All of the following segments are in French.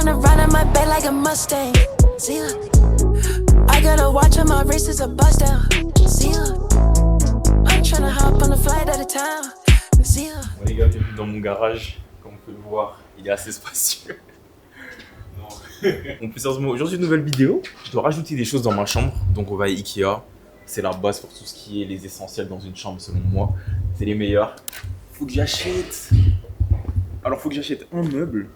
wanna ride on my back like a Mustang. See ya. I got a watch on my wrist, it's a bust down. See ya. I'm tryna hop on a flight out of town. See ya. Bon, les gars, bienvenue dans mon garage. Comme vous pouvez le voir, il est assez spacieux. Non. Bon, plus sérieusement, aujourd'hui, une nouvelle vidéo. Je dois rajouter des choses dans ma chambre. Donc, on va à Ikea. C'est la base pour tout ce qui est les essentiels dans une chambre, selon moi. C'est les meilleurs. Faut que j'achète. Alors, faut que j'achète un meuble.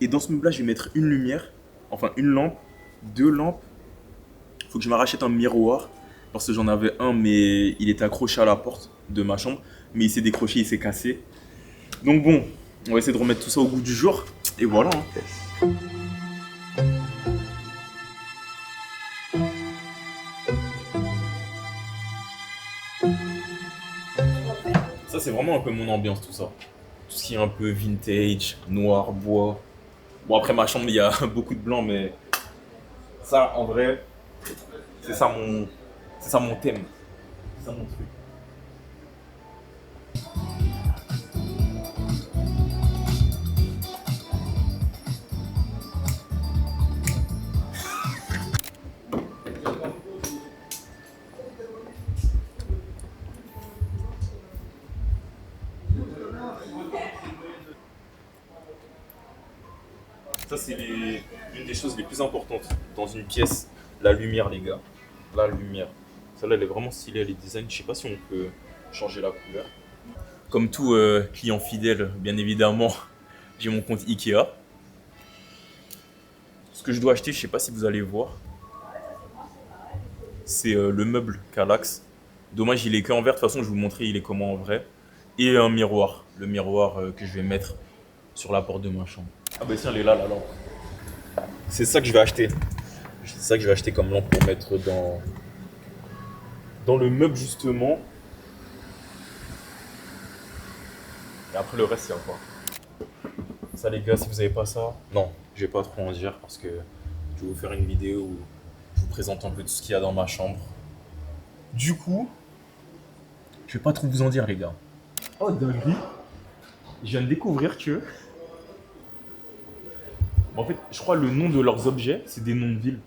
Et dans ce meuble-là, je vais mettre une lumière. Enfin, une lampe. 2 lampes. Faut que je me rachète un miroir. Parce que j'en avais un, mais il était accroché à la porte de ma chambre. Mais il s'est décroché, il s'est cassé. Donc bon, on va essayer de remettre tout ça au goût du jour. Et voilà. Ça, c'est vraiment un peu mon ambiance, tout ça. Tout ce qui est un peu vintage, noir, bois. Bon, après ma chambre, il y a beaucoup de blanc, mais ça, en vrai, c'est ça mon thème. C'est ça mon truc. Ça, c'est une des choses les plus importantes dans une pièce. La lumière, les gars. La lumière. Celle-là, elle est vraiment stylée, elle est design. Je sais pas si on peut changer la couleur. Comme tout client fidèle, bien évidemment, j'ai mon compte Ikea. Ce que je dois acheter, je sais pas si vous allez voir, c'est le meuble Kallax. Dommage, il est que en vert. De toute façon, je vais vous montrer il est comment en vrai. Et un miroir. Le miroir que je vais mettre sur la porte de ma chambre. Ah bah tiens, elle est là, la lampe. C'est ça que je vais acheter. C'est ça que je vais acheter comme lampe pour mettre dans le meuble justement. Et après le reste, c'est à quoi. Ça les gars, si vous avez pas ça, non, je vais pas trop en dire parce que je vais vous faire une vidéo où je vous présente un peu tout ce qu'il y a dans ma chambre. Du coup, je vais pas trop vous en dire les gars. Oh dinguerie. Je viens de découvrir que... En fait, je crois le nom de leurs objets, c'est des noms de villes.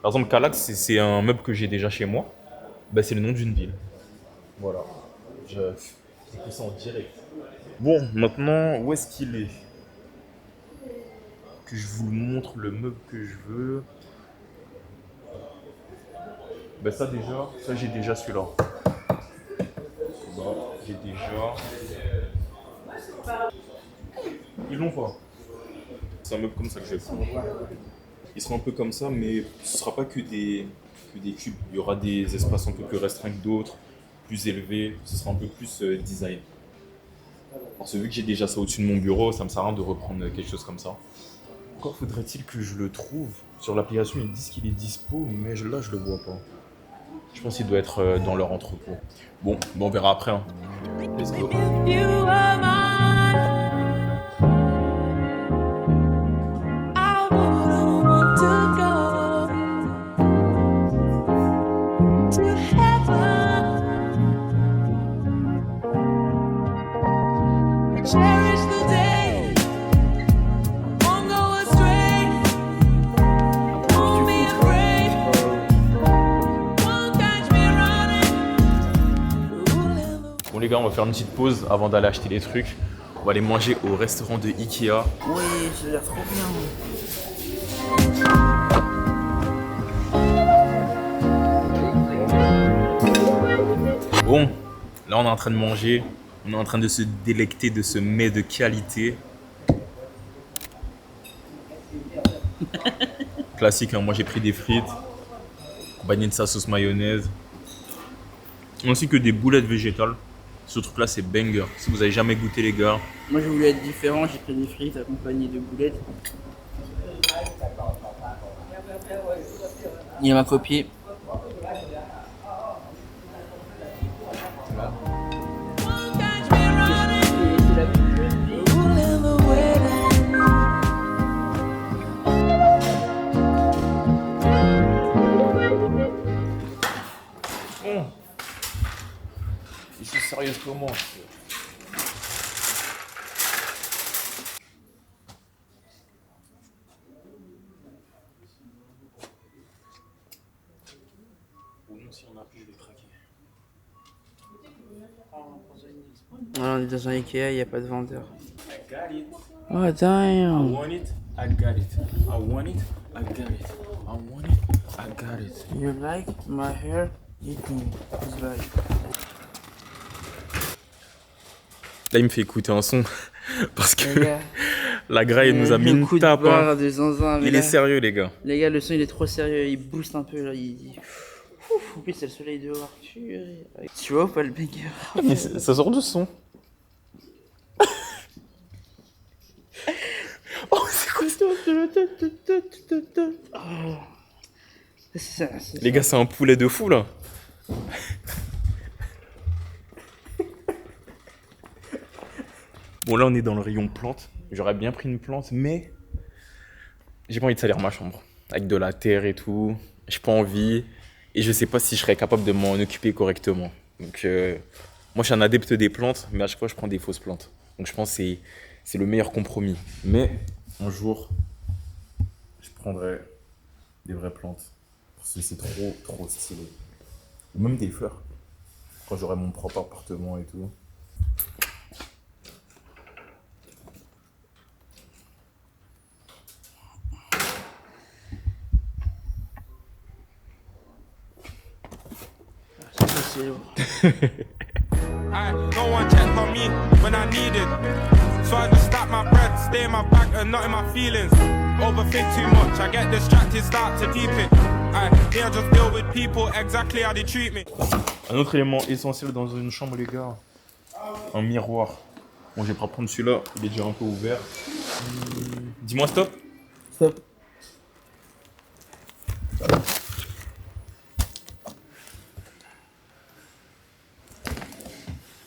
Par exemple, Kallax, c'est un meuble que j'ai déjà chez moi. Bah, c'est le nom d'une ville. Voilà. Je découvre ça en direct. Bon, maintenant, où est-ce qu'il est? Que je vous montre le meuble que je veux. Bah ça déjà, ça j'ai déjà celui-là. Là, j'ai déjà. Ils l'ont pas. C'est un meuble comme ça que je vais prendre. Il sera un peu comme ça, mais ce sera pas que des cubes. Il y aura des espaces un peu plus restreints que d'autres, plus élevés. Ce sera un peu plus design. Parce que vu que j'ai déjà ça au-dessus de mon bureau, ça me sert à rien de reprendre quelque chose comme ça. Encore faudrait-il que je le trouve. Sur l'application, ils disent qu'il est dispo, mais là, je le vois pas. Je pense qu'il doit être dans leur entrepôt. Bon, on verra après. Hein. Let's go. Cherish the day, won't go astray, won't be afraid, won't catch me running. Bon les gars, on va faire une petite pause avant d'aller acheter les trucs. On va aller manger au restaurant de Ikea. Oui, ça a l'air trop bien. Bon, là on est en train de manger. On est en train de se délecter de ce mets de qualité. Classique, hein. Moi j'ai pris des frites, accompagné de sa sauce mayonnaise, ainsi que des boulettes végétales. Ce truc là c'est banger. Si vous avez jamais goûté les gars. Moi j'ai voulu être différent, j'ai pris des frites accompagnées de boulettes. Il m'a copié. Je suis sérieuse comment? Je vais craquer. Voilà, on est dans un Ikea, il n'y a pas de vendeur. I got it. Oh I damn. want it. I got it. I want it. I got it. I want it. I got it. You like my hair? Eat me. It's like... Là, il me fait écouter un son parce Les que gars, la graille nous a mis le une coup de tape. barre de zinzin. Mais Il là, est sérieux, les gars. les gars, le son il est trop sérieux, il booste un peu là. Ouf, en plus, c'est le soleil dehors. Tu vois ou pas le banger? Mais ça sort de son. Oh, c'est quoi ça? Les gars, c'est un poulet de fou là. Bon, là, on est dans le rayon plantes. J'aurais bien pris une plante, mais j'ai pas envie de salir ma chambre. Avec de la terre et tout. J'ai pas envie. Et je sais pas si je serais capable de m'en occuper correctement. Donc, moi, je suis un adepte des plantes, mais à chaque fois, je prends des fausses plantes. Donc, je pense que c'est le meilleur compromis. Mais un jour, je prendrai des vraies plantes. Parce que c'est trop stylé. Ou même des fleurs. Quand j'aurai mon propre appartement et tout. C'est lourd. No one checked on me when I needed. So I just stack my bread, stay in my bag and not in my feelings. Overthink too much, I get distracted, start to deep it. I just deal with people exactly how they treat me. Un autre élément essentiel dans une chambre, les gars. Un miroir. Bon, je vais pas prendre celui-là, il est déjà un peu ouvert. Dis-moi stop. Stop.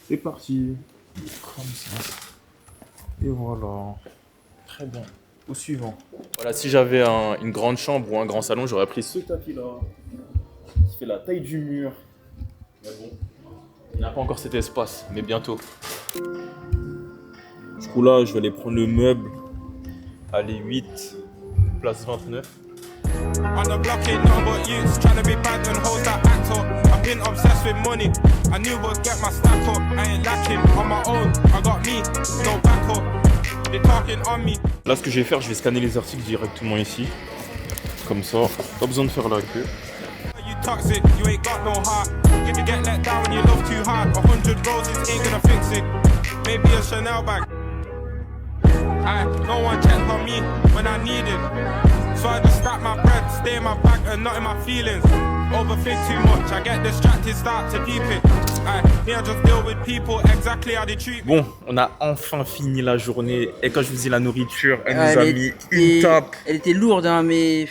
C'est parti. Comme ça. Et voilà. Très bien. Au suivant. Voilà, si j'avais une grande chambre ou un grand salon, j'aurais pris ce tapis-là. Qui fait la taille du mur. Mais bon, il n'y a pas encore cet espace, mais bientôt. Du coup là, je vais aller prendre le meuble. Allez, 8, place 29. On the block ain't nothing but youths trying to be bad and hold that act up. I've been obsessed with money. I knew I'd get my stack up. I ain't lacking on my own. I got me, no backup. They talking on me. Là, ce que je vais faire, je vais scanner les articles directement ici. Comme ça, pas besoin de faire la queue. You toxic, you ain't got no heart. You get let down when you love too hard. 100 roses ain't gonna fix it. Maybe a Chanel bag. No one checked on me when I needed. So I just stack my bread, stay in my bag and not in my feelings. Overthink too much, I get distracted, start to deep it. I just deal with people exactly how they treat me. Bon, on a enfin fini la journée. Et quand je vous dis la nourriture, elle nous a mis une tape. Elle était lourde, hein, mais.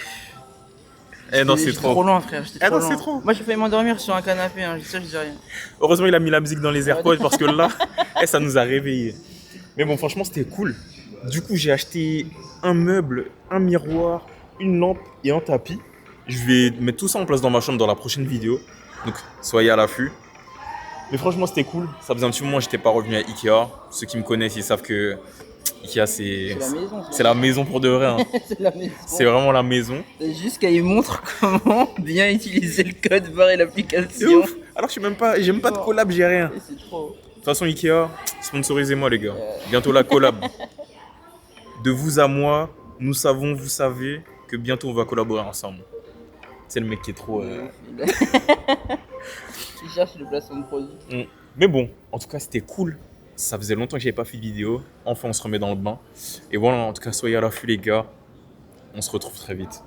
Eh non, c'est J'étais trop. trop loin, frère. Eh non, c'est trop. Moi, j'ai failli m'endormir sur un canapé, hein. Ça, je dis rien. Heureusement, il a mis la musique dans les AirPods parce que là, ça nous a réveillés. Mais bon, franchement, c'était cool. Du coup, j'ai acheté un meuble, un miroir, une lampe et un tapis. Je vais mettre tout ça en place dans ma chambre dans la prochaine vidéo. Donc, soyez à l'affût. Mais franchement, c'était cool. Ça faisait un petit moment que je n'étais pas revenu à Ikea. Ceux qui me connaissent, ils savent que Ikea, c'est la maison. c'est la maison pour de vrai. Hein. C'est la maison. C'est vraiment la maison. C'est juste qu'elle montre comment bien utiliser le code barre et C'est l'application. ouf. Alors que j'ai même pas de collab, j'ai rien. Et c'est trop. De toute façon, Ikea, sponsorisez-moi, les gars. Bientôt la collab. De vous à moi, nous savons, vous savez que bientôt on va collaborer ensemble. C'est le mec qui est trop. Il cherche le placement de produit. Mais bon, en tout cas, c'était cool. Ça faisait longtemps que j'avais pas fait de vidéo. Enfin, on se remet dans le bain. Et voilà, en tout cas, soyez à l'affût, les gars. On se retrouve très vite.